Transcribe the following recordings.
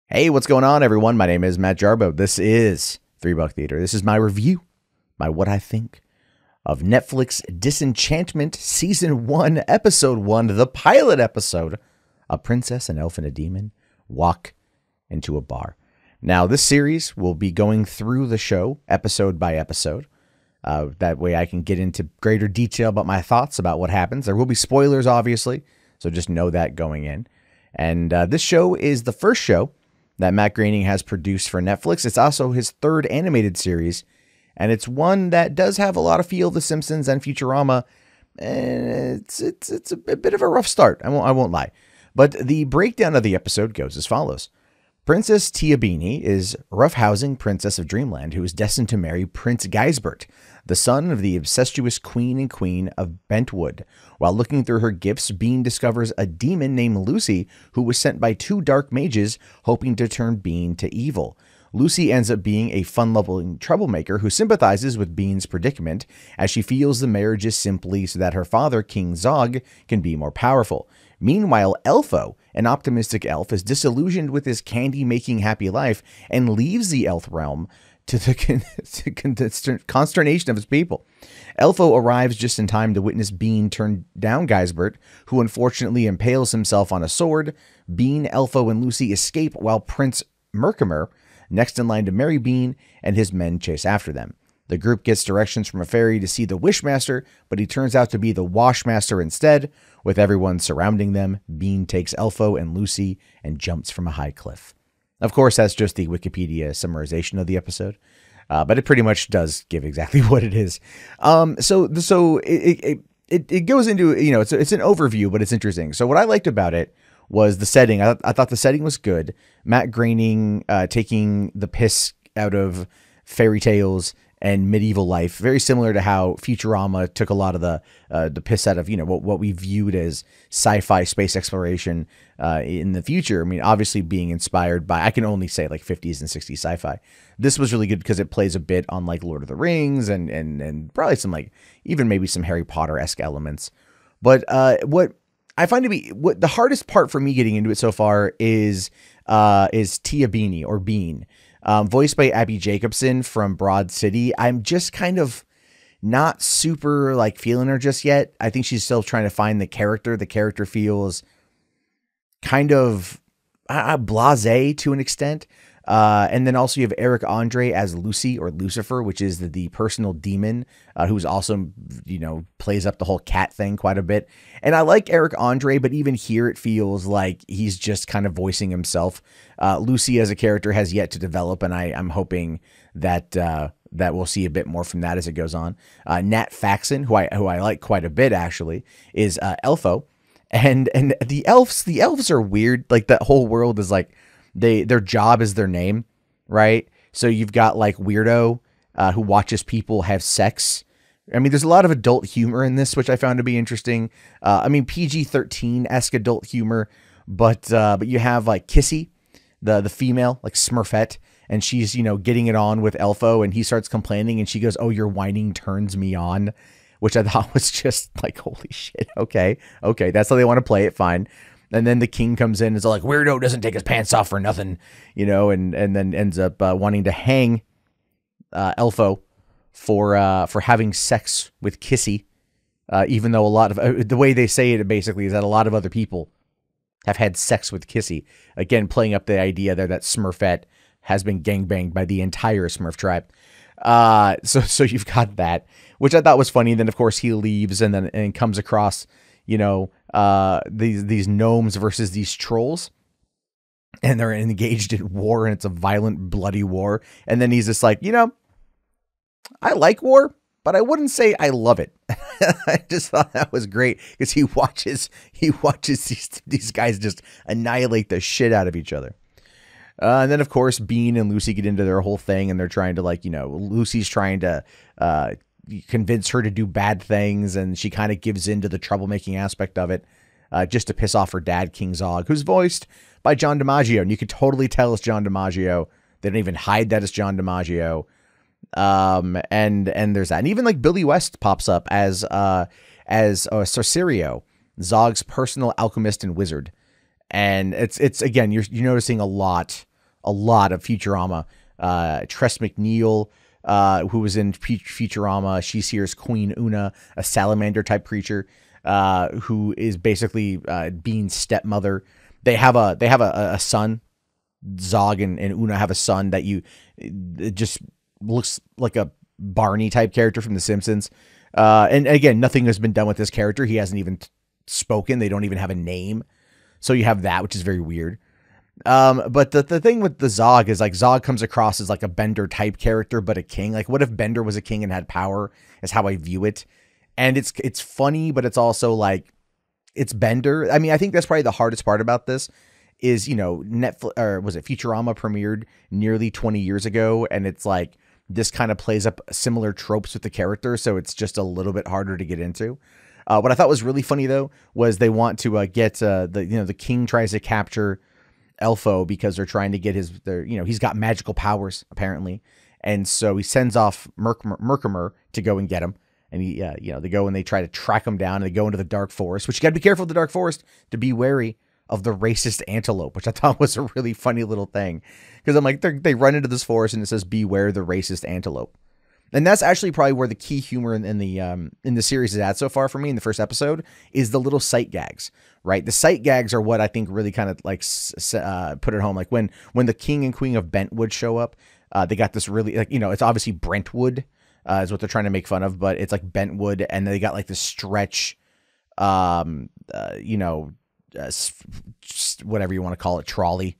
Hey, what's going on, everyone? My name is Matt Jarbo. This is $3 Theater. This is my review, my what I think of Netflix Disenchantment Season 1, Episode 1, the pilot episode. A princess, an elf, and a demon walk into a bar. Now, this series will be going through the show episode by episode. That way I can get into greater detail about my thoughts about what happens. There will be spoilers, obviously, so just know that going in. And this show is the first show that Matt Groening has produced for Netflix. It's also his third animated series, and it's one that does have a lot of feel of The Simpsons and Futurama. And it's a bit of a rough start. I won't lie. But the breakdown of the episode goes as follows. Princess Tiabini is roughhousing Princess of Dreamland, who is destined to marry Prince Gijsbert, the son of the incestuous queen and queen of Bentwood. While looking through her gifts, Bean discovers a demon named Luci, who was sent by two dark mages hoping to turn Bean to evil. Luci ends up being a fun-loving troublemaker who sympathizes with Bean's predicament, as she feels the marriage is simply so that her father, King Zog, can be more powerful. Meanwhile, Elfo, an optimistic elf, is disillusioned with his candy-making happy life and leaves the elf realm to the consternation of his people. Elfo arrives just in time to witness Bean turn down Gijsbert, who unfortunately impales himself on a sword. Bean, Elfo, and Luci escape while Prince Merkimer, next in line to marry Bean, and his men chase after them. The group gets directions from a fairy to see the Wishmaster, but he turns out to be the Washmaster instead. With everyone surrounding them, Bean takes Elfo and Luci and jumps from a high cliff. Of course, that's just the Wikipedia summarization of the episode, but it pretty much does give exactly what it is. So it goes into, it's an overview, but it's interesting. So what I liked about it was the setting. I thought the setting was good. Matt Groening taking the piss out of fairy tales and medieval life, very similar to how Futurama took a lot of the piss out of what we viewed as sci-fi space exploration in the future. I mean, obviously being inspired by, I can only say, like 50s and 60s sci-fi. This was really good because it plays a bit on like Lord of the Rings and probably some like even maybe some Harry Potter-esque elements. But what I find to be the hardest part for me getting into it so far is Tiabini, or Bean. Voiced by Abbi Jacobson from Broad City. I'm just kind of not super like feeling her just yet. I think she's still trying to find the character. The character feels kind of blasé to an extent. And then also you have Eric Andre as Luci, or Lucifer, which is the personal demon, who's also, plays up the whole cat thing quite a bit. And I like Eric Andre, but even here it feels like he's just kind of voicing himself. Luci as a character has yet to develop, and I'm hoping that that we'll see a bit more from that as it goes on. Nat Faxon, who I like quite a bit actually, is Elfo. And the elves are weird. Like that whole world is like, their job is their name, right? So you've got like Weirdo, who watches people have sex. I mean, there's a lot of adult humor in this, which I found to be interesting. I mean, PG-13-esque adult humor, but you have like Kissy, the female, like Smurfette, and she's, getting it on with Elfo, and he starts complaining, and she goes, "Oh, your whining turns me on," which I thought was just like, holy shit. Okay, that's how they want to play it. Fine. And then the king comes in and is like, "Weirdo doesn't take his pants off for nothing," and then ends up wanting to hang Elfo for having sex with Kissy, even though a lot of the way they say it basically is that a lot of other people have had sex with Kissy. Again, playing up the idea there that Smurfette has been gangbanged by the entire Smurf tribe. So you've got that, which I thought was funny. And then of course he leaves and comes across, these gnomes versus these trolls, and they're engaged in war, and it's a violent, bloody war. And then he's just like, I like war, but I wouldn't say I love it. I just thought that was great because he watches these guys just annihilate the shit out of each other. And then of course Bean and Luci get into their whole thing, and they're trying to Luci's trying to convince her to do bad things, and she kind of gives in to the troublemaking aspect of it, just to piss off her dad, King Zog, who's voiced by John DiMaggio, and you could totally tell it's John DiMaggio. They don't even hide that it's John DiMaggio. And there's that, and even like Billy West pops up as Sorcerio, Zog's personal alchemist and wizard, and it's again you're noticing a lot a lot of Futurama. Tress MacNeille, who was in Futurama, she's here as Queen Una, a salamander type creature, who is basically Bean's stepmother. They have a son. Zog and Una have a son that it just looks like a Barney type character from The Simpsons. And again, nothing has been done with this character. He hasn't even spoken. They don't even have a name. So you have that, which is very weird. But the thing with the Zog is like Zog comes across as like a Bender type character, but a king. Like, what if Bender was a king and had power, is how I view it. And it's funny, but it's also like, it's Bender. I mean, I think that's probably the hardest part about this is, Netflix, or was it Futurama premiered nearly 20 years ago. And it's like, this kind of plays up similar tropes with the character. So it's just a little bit harder to get into. What I thought was really funny though, was they want to get the king tries to capture Elfo because they're trying to get he's got magical powers apparently. And so he sends off Merkimer to go and get him. And they go and they try to track him down and they go into the dark forest, which you got to be careful of the dark forest, to be wary of the racist antelope, which I thought was a really funny little thing. Because I'm like, they run into this forest and it says, beware the racist antelope. And that's actually probably where the key humor in the series is at so far for me in the first episode, is the little sight gags, right? The sight gags are what I think really kind of like put it home. Like when the king and queen of Bentwood show up, they got this really, like, it's obviously Brentwood is what they're trying to make fun of, but it's like Bentwood, and they got like this stretch, whatever you want to call it, trolley,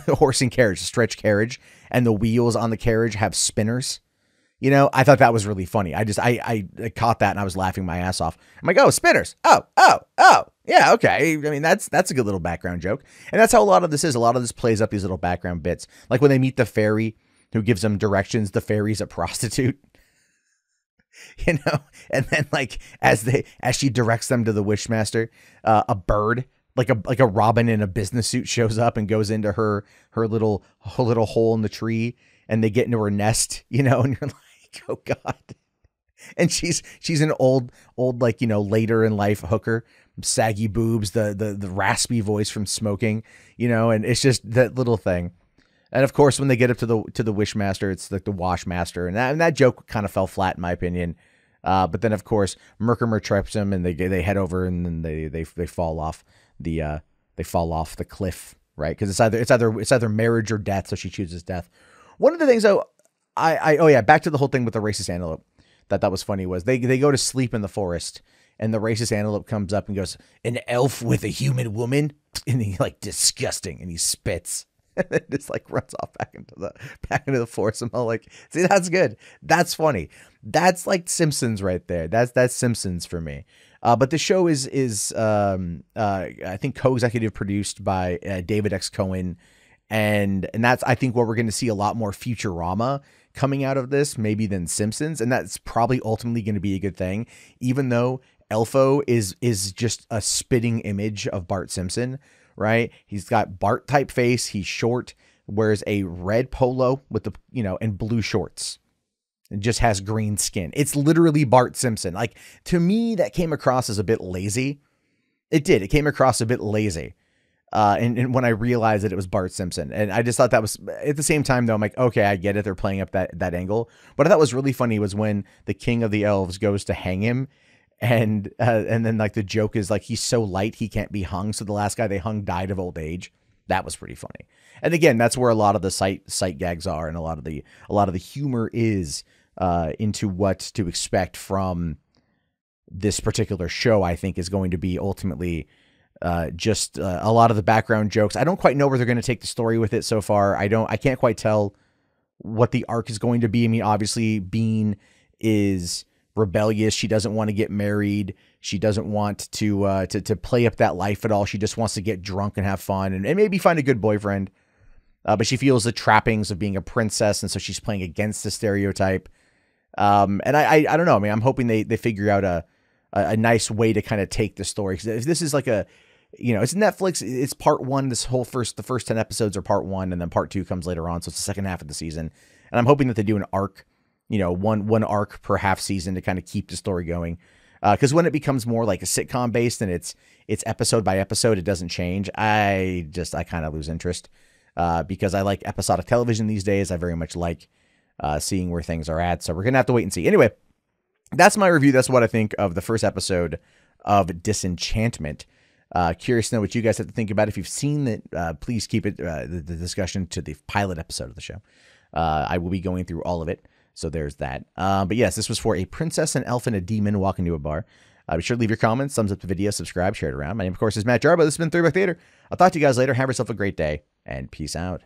horse and carriage, stretch carriage, and the wheels on the carriage have spinners. I thought that was really funny. I caught that and I was laughing my ass off. I'm like, oh, spinners. Oh, yeah, okay. I mean, that's a good little background joke. And that's how a lot of this is. A lot of this plays up these little background bits. Like when they meet the fairy who gives them directions, the fairy's a prostitute. And then like as she directs them to the Wishmaster, a bird, like a robin in a business suit shows up and goes into her little hole in the tree, and they get into her nest, and you're like, oh God. And she's an old, like, later in life hooker, saggy boobs, the raspy voice from smoking, and it's just that little thing. And of course, when they get up to the Wishmaster, it's like the Washmaster, and that joke kind of fell flat in my opinion. But then of course, Merkimer trips him, and they head over, and then they fall off the cliff, right? Because it's either marriage or death, so she chooses death. One of the things though, back to the whole thing with the racist antelope that was funny was they go to sleep in the forest, and the racist antelope comes up and goes, an elf with a human woman, and he's like, disgusting, and he spits. And then just like runs off back into the forest. I'm all like, see, that's good. That's funny. That's like Simpsons right there. That's Simpsons for me. But the show is I think co-executive produced by David X. Cohen. And that's, I think, where we're going to see a lot more Futurama coming out of this, maybe than Simpsons. And that's probably ultimately going to be a good thing, even though Elfo is just a spitting image of Bart Simpson. Right? He's got Bart type face. He's short, wears a red polo with and blue shorts, and just has green skin. It's literally Bart Simpson. Like, to me, that came across as a bit lazy. It did. It came across a bit lazy. And when I realized that it was Bart Simpson, and I just thought that was, at the same time though, I'm like, okay, I get it. They're playing up that angle. What I thought was really funny was when the king of the elves goes to hang him. And then like the joke is like, he's so light he can't be hung. So the last guy they hung died of old age. That was pretty funny. And again, that's where a lot of the sight gags are, and a lot of the humor is into what to expect from this particular show. I think is going to be ultimately just a lot of the background jokes. I don't quite know where they're going to take the story with it so far. I can't quite tell what the arc is going to be. I mean, obviously Bean is rebellious. She doesn't want to get married. She doesn't want to play up that life at all. She just wants to get drunk and have fun and maybe find a good boyfriend. But she feels the trappings of being a princess, and so she's playing against the stereotype. And I don't know. I mean, I'm hoping they figure out a nice way to kind of take the story. 'Cause if this is like it's Netflix. It's part one. The first 10 episodes are part one, and then part two comes later on. So it's the second half of the season. And I'm hoping that they do an arc. One arc per half season to kind of keep the story going. Because when it becomes more like a sitcom based and it's episode by episode, it doesn't change. I kind of lose interest. because I like episodic television these days. I very much like seeing where things are at. So we're going to have to wait and see. Anyway, that's my review. That's what I think of the first episode of Disenchantment. Curious to know what you guys have to think about. If you've seen it, please keep it the discussion to the pilot episode of the show. I will be going through all of it. So there's that. But yes, this was for a princess, an elf, and a demon walk into a bar. Be sure to leave your comments, thumbs up the video, subscribe, share it around. My name, of course, is Matt Jarbo. This has been 3 Buck Theater. I'll talk to you guys later. Have yourself a great day, and peace out.